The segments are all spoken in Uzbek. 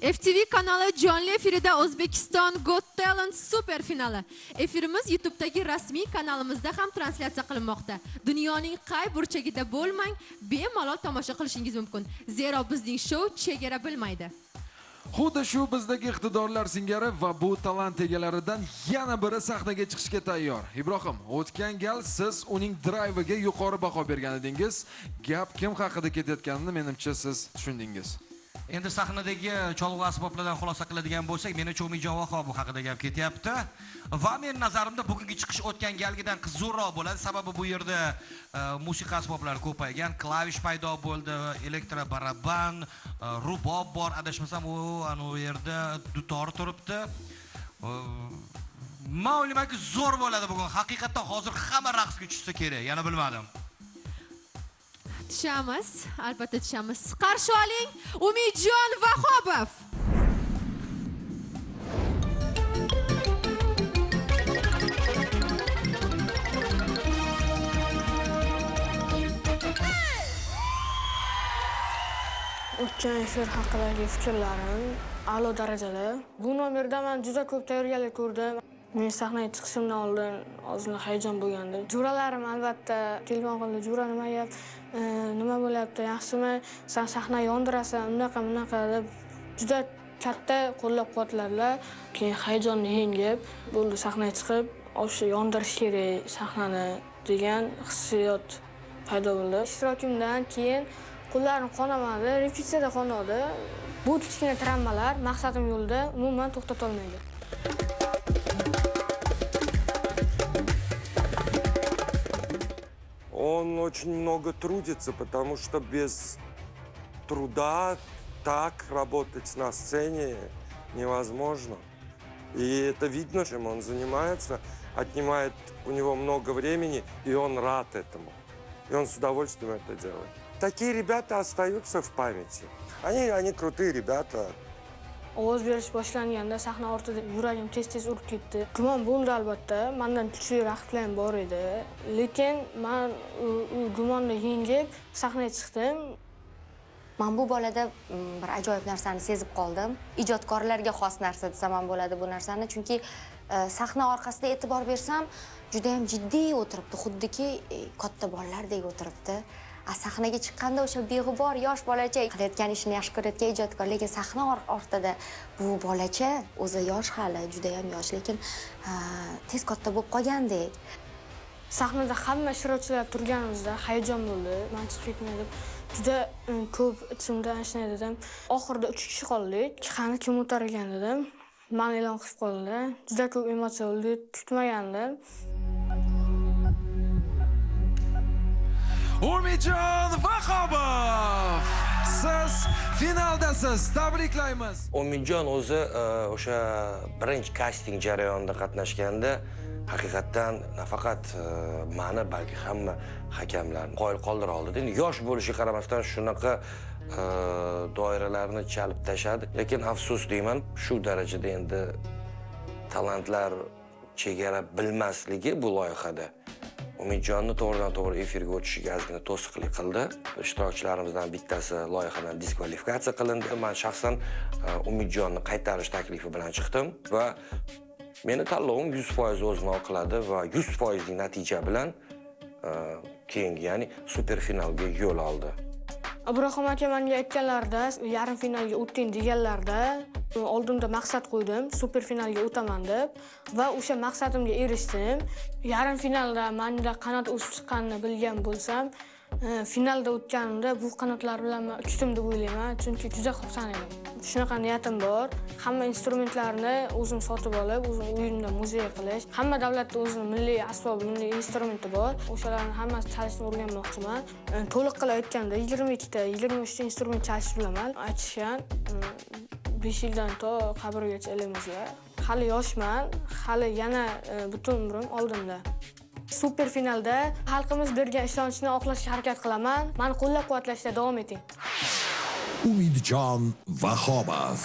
FTV kanali jonli efirida O'zbekiston Got Talent super finali. Efirimiz YouTube'dagi rasmiy kanalimizda ham translyatsiya qilinmoqda. Dunyoning qay burchagida bo'lmang, bemalol tomosha qilishingiz mumkin. Zero bizning shou chegara bilmaydi. Xuddi shu bizdagi iqtidorlar singari va bu talant egalaridan yana biri sahnaga chiqishga tayyor. Ibrohim, o'tgan gal siz uning drayviga yuqori baho bergan edingiz. Gap kim haqida ketayotganini menimcha siz tushundingiz. Endi sahnadagi cholg'u asboblardan xulosa qiladigan bo'lsak, menimcha Umidjon Vahobov haqida gap ketyapti. Va men nazarimda bugungi chiqish o'tgan galgidan zo'rroq bo'ladi. Sababi bu yerda musiqa asboblari ko'paygan, klavish paydo bo'ldi, elektro baraban, rubob bor, adashmasam u yerda dutor turibdi. Men o'ylaymanki, zo'r bo'ladi bugun. Haqiqatdan hozir hamma raqsga tushsa kerak, yana bilmadim. Tushamiz, albatta tushamiz. Qarshi oling, Umidjon Vahobov. O'tgan efir haqidagi fikrlarim a'lo darajada. Bu nomerda men juda ko'p tayyorgarlik ko'rdim. Men sahnaga chiqishimdan oldin ozgina hayajon bo'lgandi. Jo'ralarim albatta telefon qildi. Jo'ra nima bo'lyapti? Yaxshimi? Sen sahna yondirasan, unaqa deb juda katta qo'llab-quvvatladilar. Keyin hayajonni yengib, bo'ldi sahnaga chiqib, o'sha yondirish kerak sahnani degan hissiyot paydo bo'ldi. Ishtirokimdan keyin qo'llarim qonamadi, repetitsiyada qonadi. Bu kichkina travmalar maqsadim yo'lida umuman to'xtata olmaydi. Он очень много трудится, потому что без труда так работать на сцене невозможно. И это видно, чем он занимается, отнимает у него много времени, и он рад этому. И он с удовольствием это делает. Такие ребята остаются в памяти. Они крутые ребята. Ovoz berish boshlanganda sahna ortida yuragim tez-tez urib ketdi. Gumon bo'ldi albatta, mendan kuchli raqiblarim bor edi. Lekin men u gumonni yengib sahnaga chiqdim. Men bu bolada bir ajoyib narsani sezib qoldim. Ijodkorlarga xos narsa desam ham bo'ladi bu narsani, chunki sahna orqasida e'tibor bersam, juda ham jiddiy o'tiribdi, xuddiki katta bolalardek o'tiribdi. Sahnaga chiqqanda o'sha beg'ubor yosh bolacha qilayotgan ishini yaxshi ko'rayotgan ijodkor, lekin sahna ortida bu bolacha o'zi yosh hali, juda ham yosh, lekin tez katta bo'lib qolgandek. Sahnada hamma ishtirokchilar turganimizda hayajon bo'ldi. Men chiqib ketmay deb juda ko'p ichimda ashna dedim. Oxirida 3 kishi qoldik. Qani kim o'tar ekan dedim. Men e'lon qilib qoldi. Juda ko'p emotsiya bo'ldi, kutmagandim. Umidjon Vahobov! Siz finaldasiz. Tabriklaymiz. Umidjon o'zi o'sha birinchi casting jarayonida qatnashganda haqiqatdan nafaqat meni, balki hamma hakamlarni qoyil qoldira oldi. Yosh bo'lishiga qaramasdan shunaqa doiralarni chalib tashladi. Lekin afsus deyman, shu darajada endi talantlar chegara bilmasligi bu loyihada Umidjonni to'g'ridan-to'g'ri efirga o'tishiga ozgina to'siqlik qildi. Ishtirokchilarimizdan bittasi loyihadan diskvalifikatsiya qilindi. Men shaxsan Umidjonni qaytarish taklifi bilan chiqdim va meni tanlovim 100% o'zini oqladi va 100% ning natija bilan keyingi, ya'ni super finalga yo'l oldi. Ibrohim aka menga aytganlarda, yarim finalga o'ting deganlarda, oldimda maqsad qo'ydim, super finalga o'taman deb va o'sha maqsadimga erishdim. Yarim finalda menda qanot o'sib chiqqanini bilgan bo'lsam, finalda o'tganimda bu qanotlar bilan men uchdim deb o'ylayman, chunki juda xursand edim. Shunaqa niyatim bor. Hamma instrumentlarni o'zim sotib olib, o'zim uyimda muzey qilish. Hamma davlatda o'zining milliy asbob, milliy instrumenti bor. O'shalarni hammasini chalishni o'rganmoqchiman. To'liq qilib aytganda 22 ta, 23 ta instrument chalishni bilaman. Aytishgan 5 yildan to qabrgacha elimizga. Hali yoshman, hali yana butun umrim oldimda. Super finalda xalqimiz bergan ishonchni oqlashga harakat qilaman. Meni qo'llab-quvvatlashda davom eting. Umidjon Vahobov.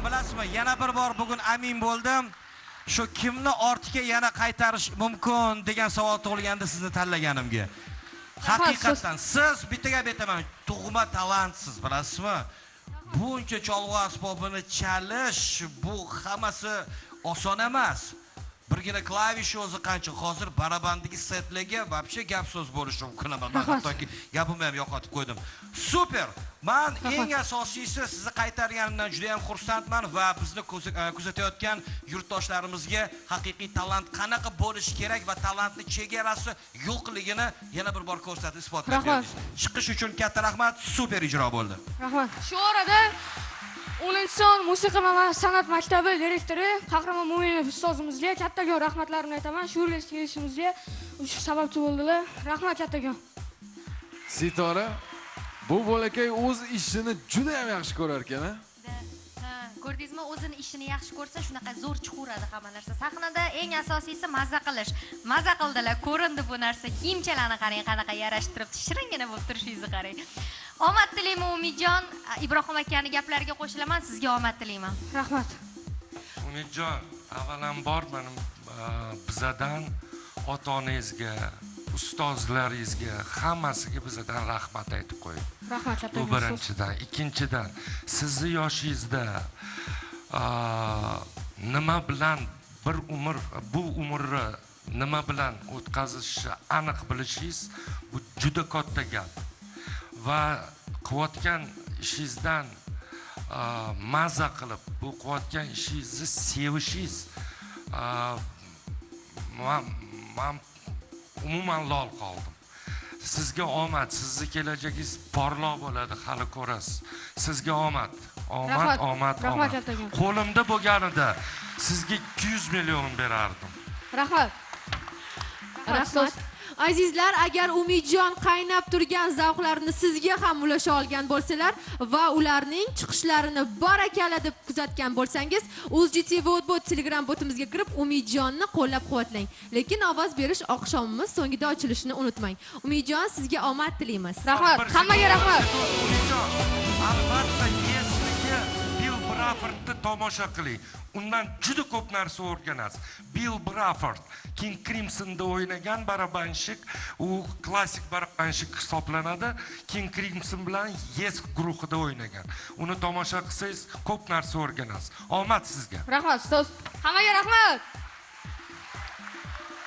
bilasizmi, yana bir bor bugun amin bo'ldim. Shu kimni ortga yana qaytarish mumkin degan savol tug'ilganda sizni tanlaganimga. Haqiqatan siz bitta gap aytaman, tug'ma talantsiz, bilasizmi? Buncha cholg'u asbobini chalish, bu hammasi oson emas. Birgina klavish o'zi qancha, hozir barabandagi setlarga вообще gap so'z bo'lishi mumkin emas. Men hattoki gapimni ham yo'qotib qo'ydim. Super. Men eng asosiysi sizni qaytarganimdan juda ham xursandman va bizni kuzatayotgan yurtdoshlarimizga haqiqiy talant qanaqa bo'lishi kerak va talantning chegarasi yo'qligini yana bir bor ko'rsatib isbotlab berdingiz. Chiqish uchun katta rahmat, super ijro bo'ldi. Rahmat. Shu orada 10-son musiqa va san'at maktabi direktori Qahramon Mo'minov ustozimizga kattagon rahmatlarimni aytaman. Shu yerga kelishimizga shu sababchi bo'ldilar. Rahmat kattagon. Sitora, bu bolakay o'z ishini juda ham yaxshi ko'rar ekan, Ko'rdingizmi, o'zini ishini yaxshi ko'rsa, shunaqa zo'r chiqaradi hamma narsa. Sahnada eng asosiysi mazza qilish. Mazza qildilar, ko'rindi bu narsa. Kiyimchalarni qarang, qanaqa yarashtiribdi, shiringina bo'lib turishingizni qarang. Omad tilayman Umidjon, Ibrohim akani gaplariga qo'shilaman, sizga omad tilayman. Rahmat. Umidjon, avvalambor mening bizadan ota-onangizga, ustozlaringizga, hammasiga bizadan rahmat aytib qo'ying. Rahmat katta. Bu birinchidan. Ikkinchidan, sizni yoshingizda nima bilan bir umr, bu umrni nima bilan o'tkazishni aniq bilishingiz bu juda katta gap. Va qilayotgan ishingizdan mazza qilib, bu qilayotgan ishingizni sevishingiz men umuman lol qoldim. Sizga omad, sizni kelajagingiz porloq bo'ladi, hali ko'rasiz. Sizga omad. Omad. Qo'limda bo'lganida sizga 200 million berardim. Rahmat. Rahmat. Azizlar, agar Umidjon qaynab turgan zavqlarni sizga ham ulasha olgan bo'lsalar va ularning chiqishlarini barakalla deb kuzatgan bo'lsangiz, UzGTV bot Telegram botimizga kirib Umidjonni qo'llab-quvvatlang. Lekin ovoz berish oqshomimiz so'ngida ochilishini unutmang. Umidjon, sizga omad tilaymiz. Rahmat. Hammaga rahmat. Umidjon, albatta Yesliga Bill Brafordni tomosha qiling. Undan juda ko'p narsa o'rganasiz. Bill Braford King Crimson'da o'ynagan barabanshik, u klassik barabanshik hisoblanadi. King Crimson bilan Yes guruhida o'ynagan. Uni tomosha qilsangiz ko'p narsa o'rganasiz. Omad sizga. Rahmat ustoz. Hammaga rahmat.